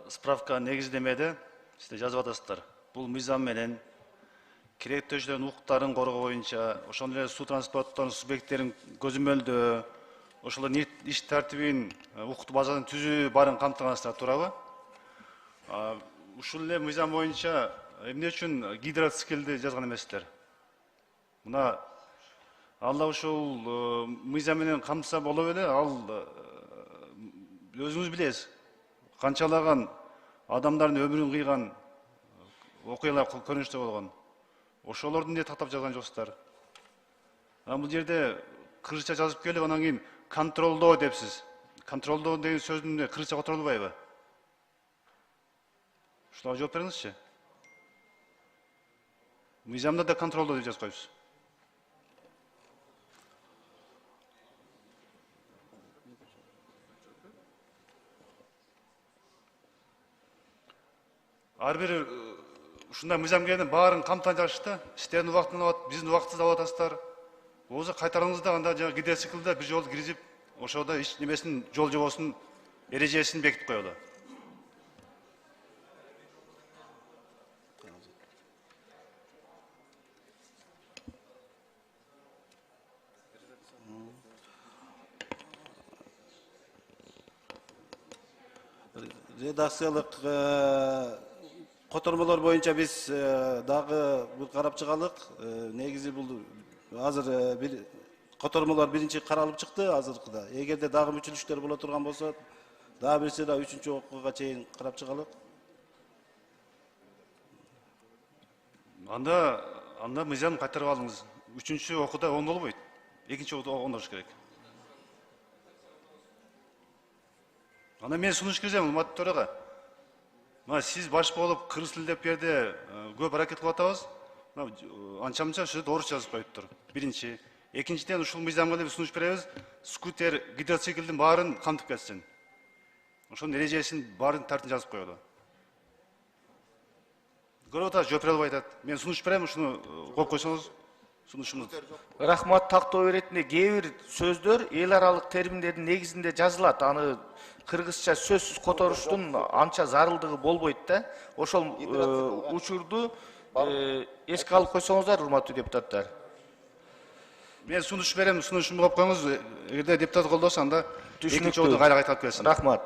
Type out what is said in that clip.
справка негиздемеде сизде жазып атасыздар. Бул мыйзам менен керектөөчүлөрдүн укуктарын коргоо боюнча, ошондой эле суу транспорттун субъекттерин көзөмөлдөө, ошолордун иш тартибин, укуктук базасын түзүү баарын камтыгансыздар, туурабы? Ушул эле мыйзам боюнча эмне үчүн гидроциклди жазган эмессиздер? Мына алла ушул мыйзам менен камтыса боло беле, ал өзүңүз билесиз. Канчалаган адамдардын өмүрүн кыйган окуялар көрүнүштө болгон. Ошолорду эмне тактап жазган жоксуздар? Бул жерде кыргызча жазып келип, анан кийин контролдоо депсиз. Контролдоо деген сөздүн кыргызча которулбайбы? Ушуга жооп бериңизчи. Мыйзамда да контролдоо деп жазып коюпсуз. Ар бир ушундай мыйзам келгенде баарын камтыган жатышты. Сиздердин убактын алат, биздин убактыбызды алып атасыздар. Болбосо кайтарыңыз да анда жана гидроциклде бир жолу киргизип, ошода иш немесин, жол жобосун, эрежесин бекитип коелу. Редакциялык котормолор боюнча биз дагы бир карап чыгалык. Негизи бул азыр бир котормолор биринчи каралып чыкты азыркыда. Эгерде дагы мүчүлүштөр боло турган болсо, дагы бирси да 3-окууга чейин карап чыгалык. Анда мыйзам кайтарып алыңыз. 3-окууда оңдолбойт. 2-окууда оңдолуш керек. Ана мен сунуш киргизем, урматтуу төрага. Мына сиз баш болуп кыргыз тилинде бу жерде көп аракет кылып атабыз. Анча-мынча сөздү орусча жазып коюптур. Биринчи. Экинчиден ушул мыйзамга эле сунуш беребиз. Скутер, гидроциклдин баарын камтып кетсин. Ошонун эрежесин баарын тартын жазып коелу. Көрүп атасыз, жооп бере албай атат. Мен сунуш берем, ушуну коюп койсоңуз, сунушумду. Рахмат, тактоо иретинде кээ бир сөздөр эл аралык терминдердин негизинде жазылат. Аны кыргызча сөзсүз которуштун анча зарылдыгы болбойт да. Ошол учурду эске алып койсоңуздар, урматтуу депутаттар. Мен сунуш берем, сунушумду коюп коюңуз. Эгерде депутат колдосо, анда экинчи жолу кайра кайтарып келсин. Рахмат.